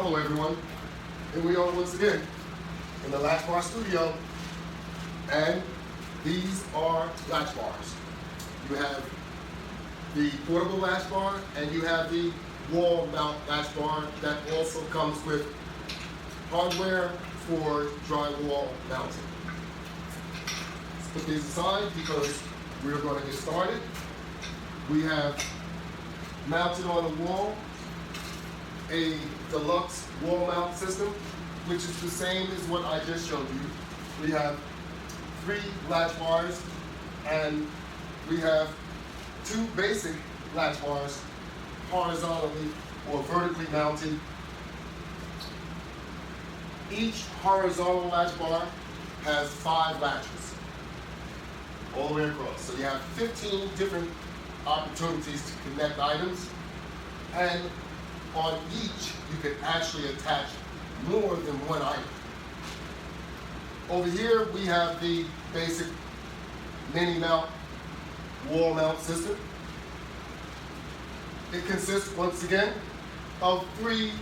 Hello everyone, here we are once again in the Latch Bar Studio, and these are latch bars. You have the portable latch bar and you have the wall mount latch bar that also comes with hardware for drywall mounting. Let's put these aside because we're going to get started. We have mounted on the wall a deluxe wall mount system, which is the same as what I just showed you. We have 3 latch bars and we have 2 basic latch bars horizontally or vertically mounted. Each horizontal latch bar has 5 latches all the way across. So you have 15 different opportunities to connect items, and on each you can actually attach more than one item. Over here we have the basic mini mount wall mount system. It consists once again of 3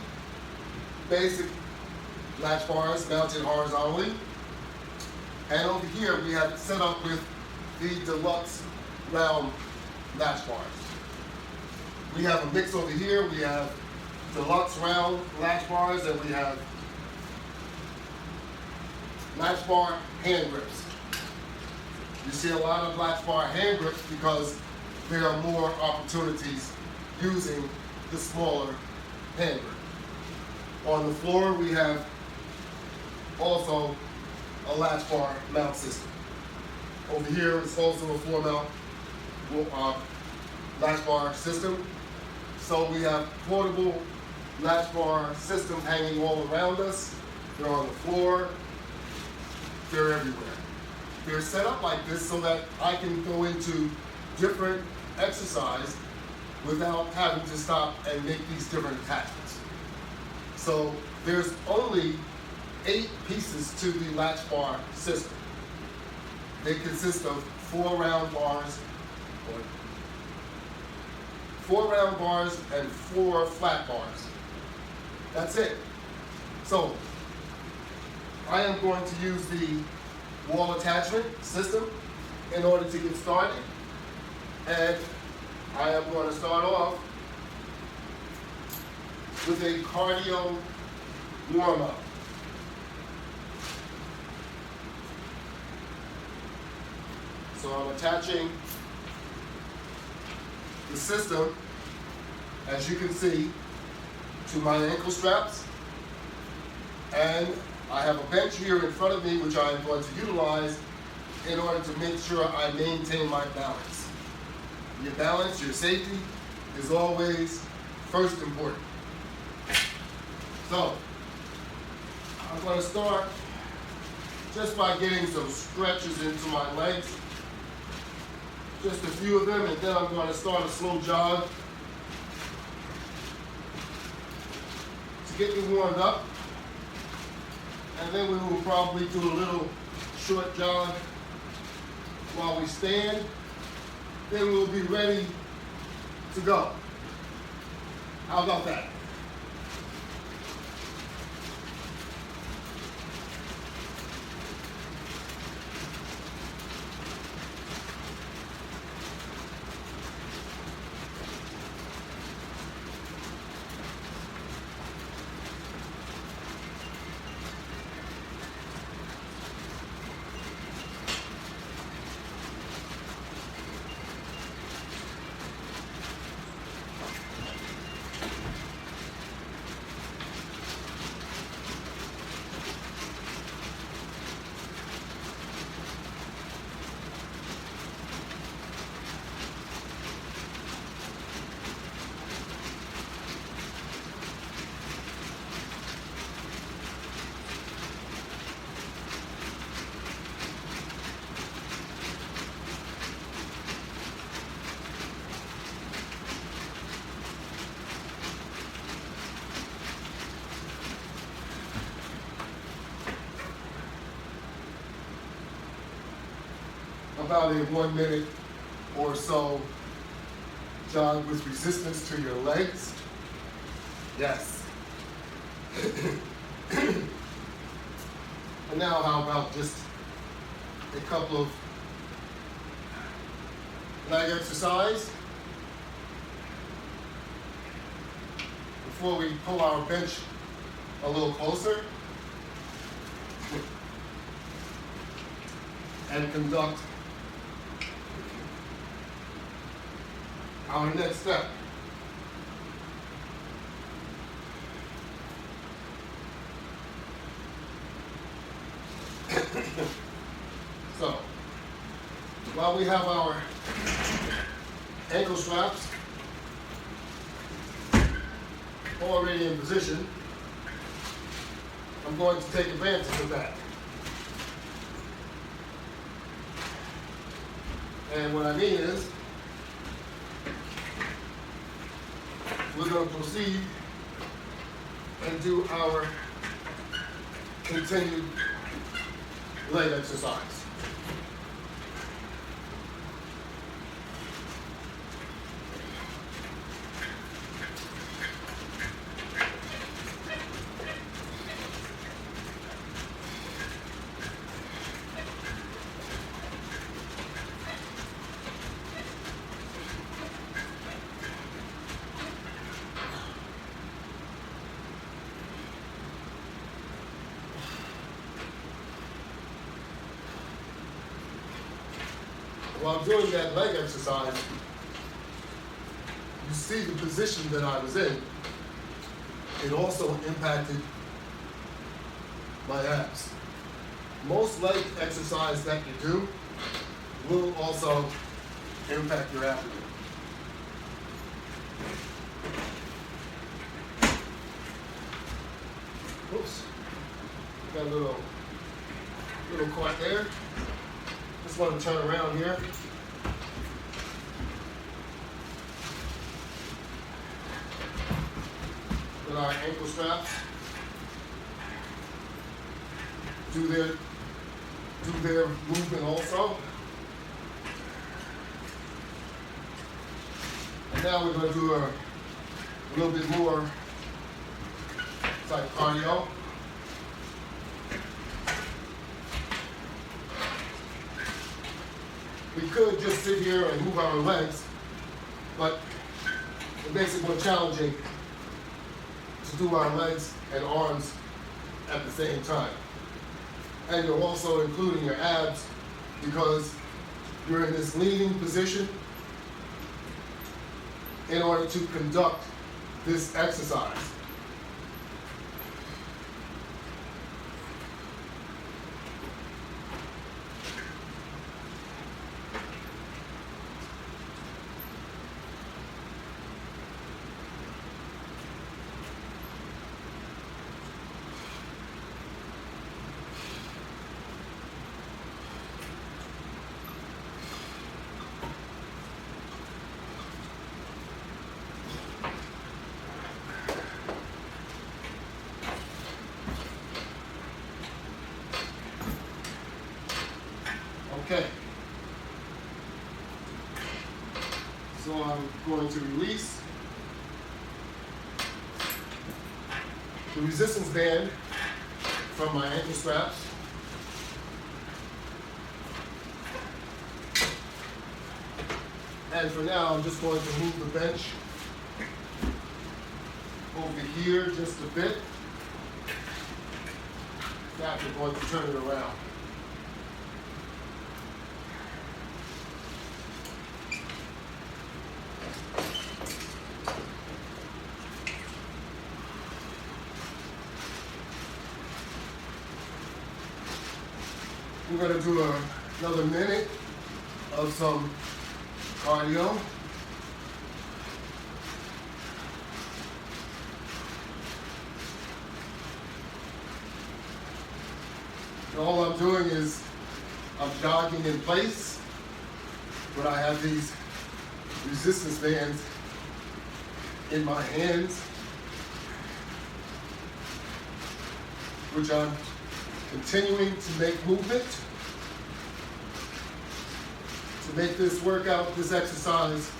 basic latch bars mounted horizontally, and over here we have it set up with the deluxe round latch bars. We have a mix over here. We have deluxe round latch bars and we have latch bar hand grips. You see a lot of latch bar hand grips because there are more opportunities using the smaller hand grip. On the floor we have also a latch bar mount system. Over here is also a floor mount latch bar system. So we have portable latch bar systems hanging all around us. They're on the floor. They're everywhere. They're set up like this so that I can go into different exercise without having to stop and make these different attachments. So there's only 8 pieces to the latch bar system. They consist of 4 round bars, 4 round bars and 4 flat bars. That's it. So I am going to use the wall attachment system in order to get started, and I am going to start off with a cardio warm-up. So I'm attaching the system, as you can see, to my ankle straps, and I have a bench here in front of me which I am going to utilize in order to make sure I maintain my balance. Your balance, your safety is always first important. So I'm going to start just by getting some stretches into my legs. Just a few of them, and then I'm going to start a slow jog to get me warmed up. And then we will probably do a little short jog while we stand. Then we'll be ready to go. How about that? About a 1 minute or so jog with resistance to your legs. Yes. And now how about just a couple of leg exercise before we pull our bench a little closer and conduct our next step. So, while we have our ankle straps already in position, I'm going to take advantage of that. And what I mean is, we're going to proceed and do our continued leg exercise. While doing that leg exercise, you see the position that I was in. It also impacted my abs. Most leg exercise that you do will also impact your abdomen. Oops, got a little caught there. Just want to turn around here. With our ankle straps. Do their movement also. And now we're going to do a little bit more type cardio. We could just sit here and move our legs, but it makes it more challenging to do our legs and arms at the same time. And you're also including your abs because you're in this leaning position in order to conduct this exercise. Okay. So I'm going to release the resistance band from my ankle straps. And for now, I'm just going to move the bench over here just a bit. Now we're going to turn it around. We're going to do another minute of some cardio. And all I'm doing is I'm jogging in place, but I have these resistance bands in my hands, which I'm continuing to make movement to make this workout, this exercise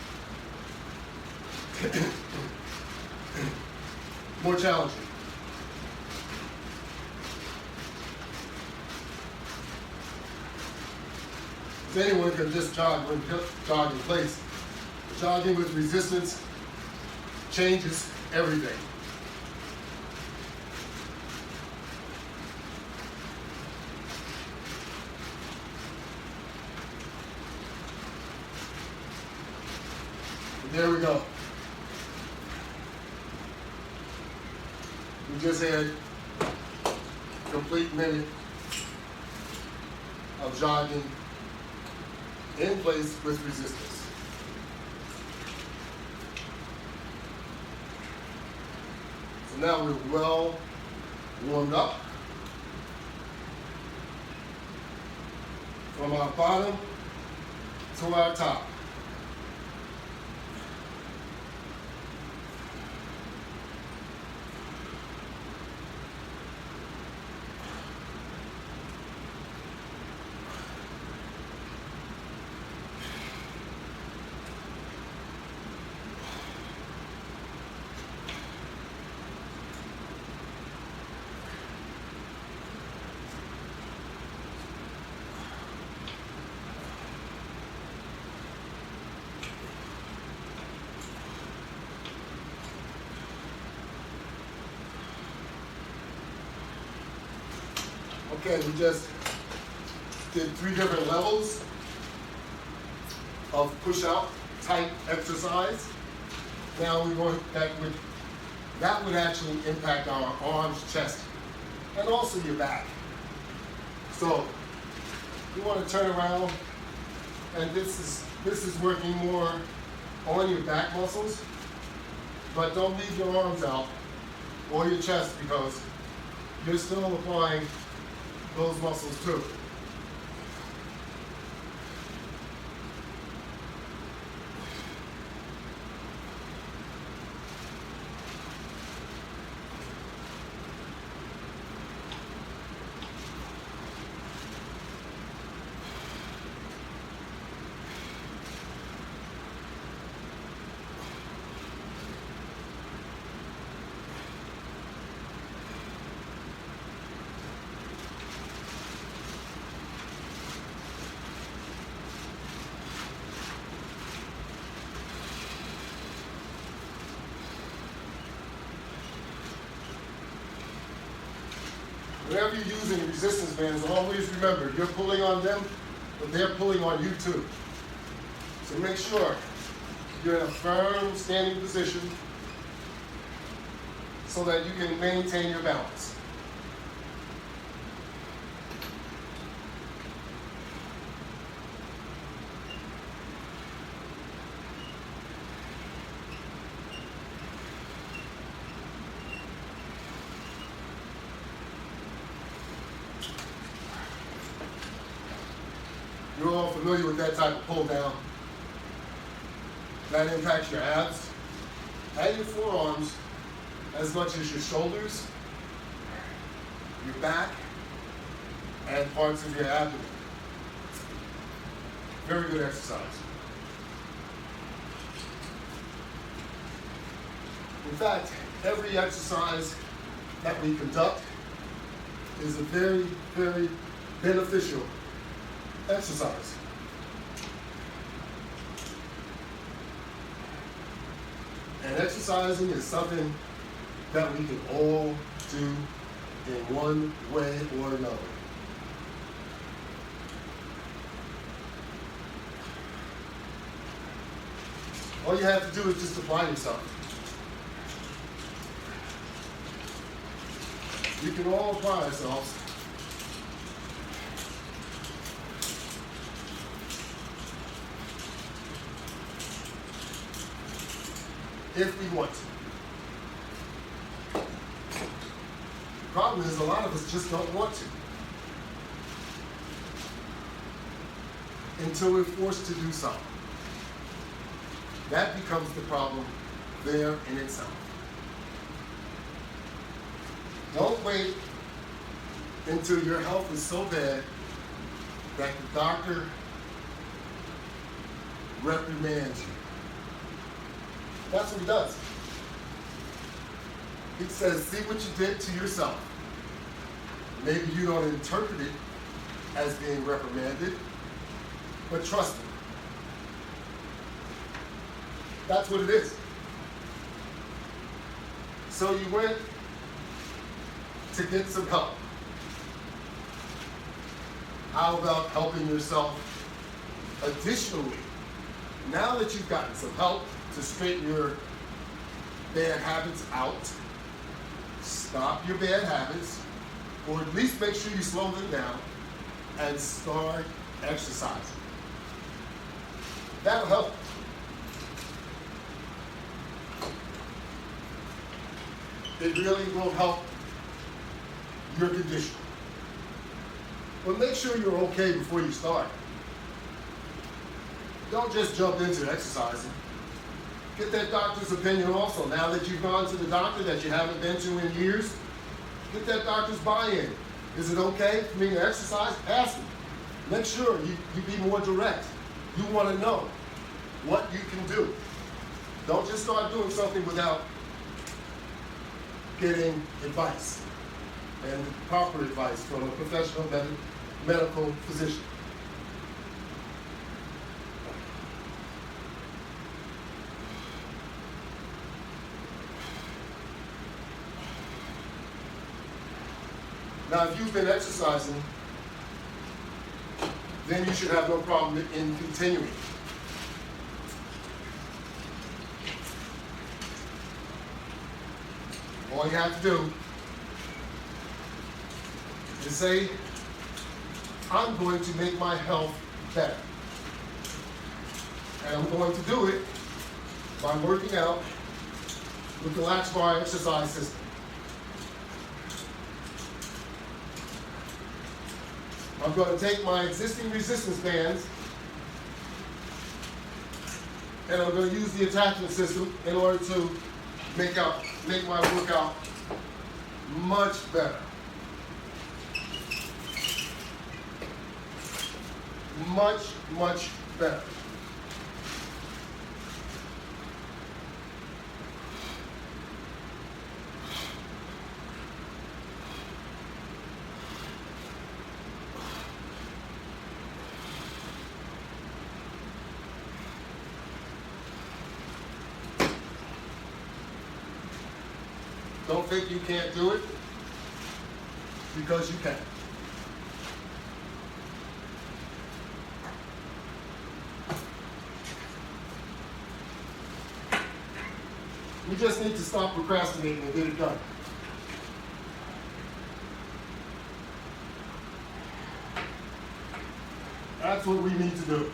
more challenging. Because anyone can just jog in place. Jogging with resistance changes everything. And there we go. We just had a complete minute of jogging in place with resistance. So now we're well warmed up from our bottom to our top. Okay, we just did 3 different levels of push-out type exercise. Now we're going, that would actually impact our arms, chest, and also your back. So you want to turn around, and this is working more on your back muscles, but don't leave your arms out or your chest because you're still applying those muscles too. Whenever you're using resistance bands, always remember, you're pulling on them, but they're pulling on you too. So make sure you're in a firm standing position so that you can maintain your balance. You're all familiar with that type of pull down. That impacts your abs and your forearms as much as your shoulders, your back, and parts of your abdomen. Very good exercise. In fact, every exercise that we conduct is a very, very beneficial exercise. And exercising is something that we can all do in one way or another. All you have to do is just apply yourself. We can all apply ourselves. If we want to. The problem is a lot of us just don't want to. Until we're forced to do something. That becomes the problem there in itself. Don't wait until your health is so bad that the doctor reprimands you. That's what he does. He says, see what you did to yourself. Maybe you don't interpret it as being reprimanded, But trust me, that's what it is. So you went to get some help. How about helping yourself additionally? Now that you've gotten some help to straighten your bad habits out, stop your bad habits, or at least make sure you slow them down, and start exercising. That'll help. It really will help your condition. But make sure you're okay before you start. Don't just jump into exercising. Get that doctor's opinion also. Now that you've gone to the doctor that you haven't been to in years, get that doctor's buy-in. Is it okay for me to exercise? Ask them. Make sure you be more direct. You want to know what you can do. Don't just start doing something without getting advice and proper advice from a professional medical physician. Now, if you've been exercising, then you should have no problem in continuing. All you have to do is say, I'm going to make my health better. And I'm going to do it by working out with the Latch Bar exercise system. I'm going to take my existing resistance bands and I'm going to use the attachment system in order to make my workout much better. Much, much better. Don't think you can't do it, because you can. You just need to stop procrastinating and get it done. That's what we need to do.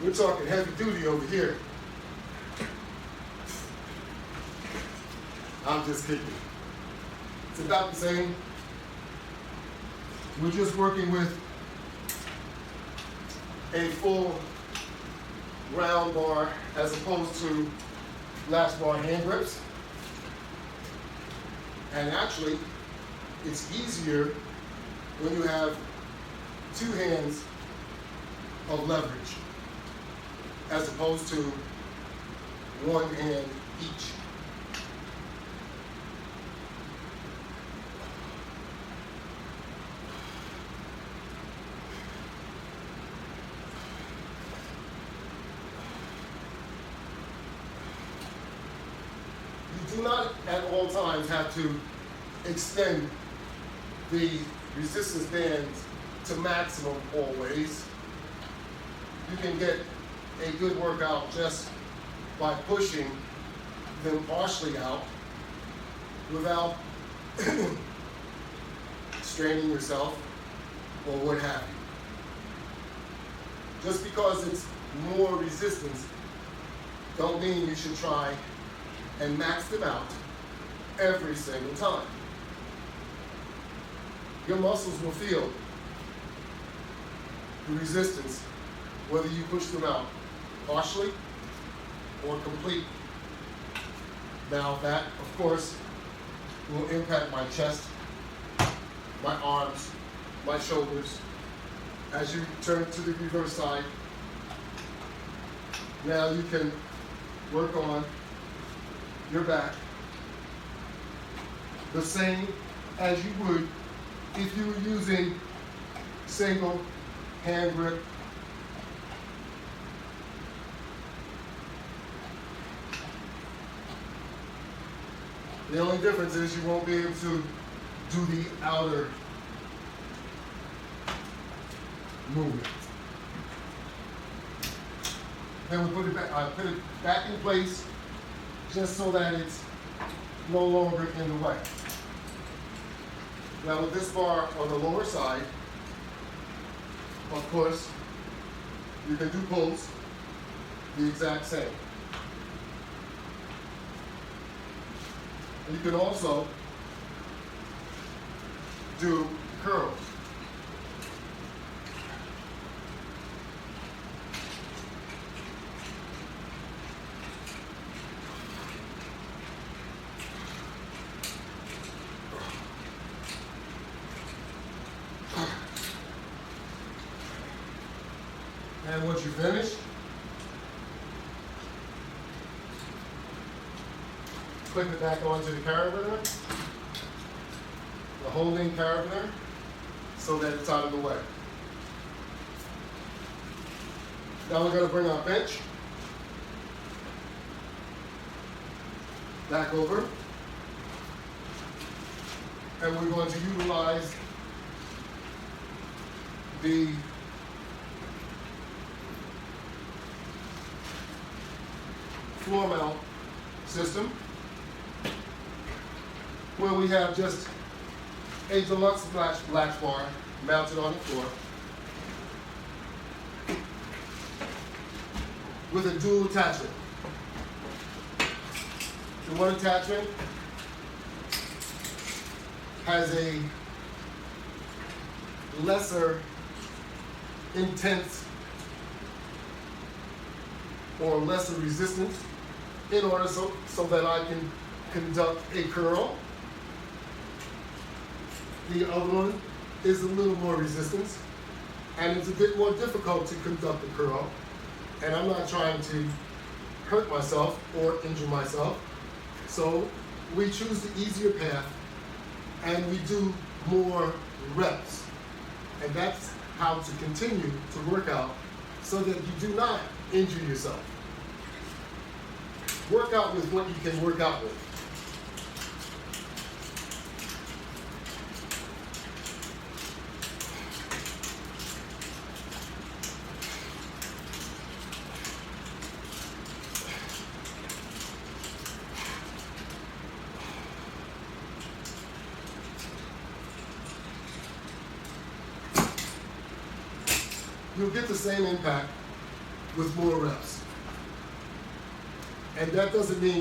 We're talking heavy duty over here. I'm just kidding. It's about the same. We're just working with a full round bar as opposed to latch bar hand grips. And actually, it's easier when you have two hands of leverage as opposed to one hand each. You do not at all times have to extend the resistance bands to maximum always. You can get a good workout just by pushing them partially out without straining yourself or what have you. Just because it's more resistance don't mean you should try and max them out every single time. Your muscles will feel the resistance whether you push them out partially or complete. Now that, of course, will impact my chest, my arms, my shoulders. As you turn to the reverse side, now you can work on your back the same as you would if you were using single hand grip. The only difference is you won't be able to do the outer movement. Then we put it back. I put it back in place just so that it's no longer in the way. Now with this bar on the lower side, of course, you can do pulls the exact same. You can also do curls. And once you finish, clip it back onto the carabiner, the holding carabiner, so that it's out of the way. Now we're going to bring our bench back over, and we're going to utilize the floor mount system, where we have just a deluxe latch bar mounted on the floor with a dual attachment. The one attachment has a lesser intense or lesser resistance in order so that I can conduct a curl. The other one is a little more resistance, and it's a bit more difficult to conduct a curl, and I'm not trying to hurt myself or injure myself. So we choose the easier path, and we do more reps. And that's how to continue to work out so that you do not injure yourself. Work out with what you can work out with. You'll get the same impact with more reps. And that doesn't mean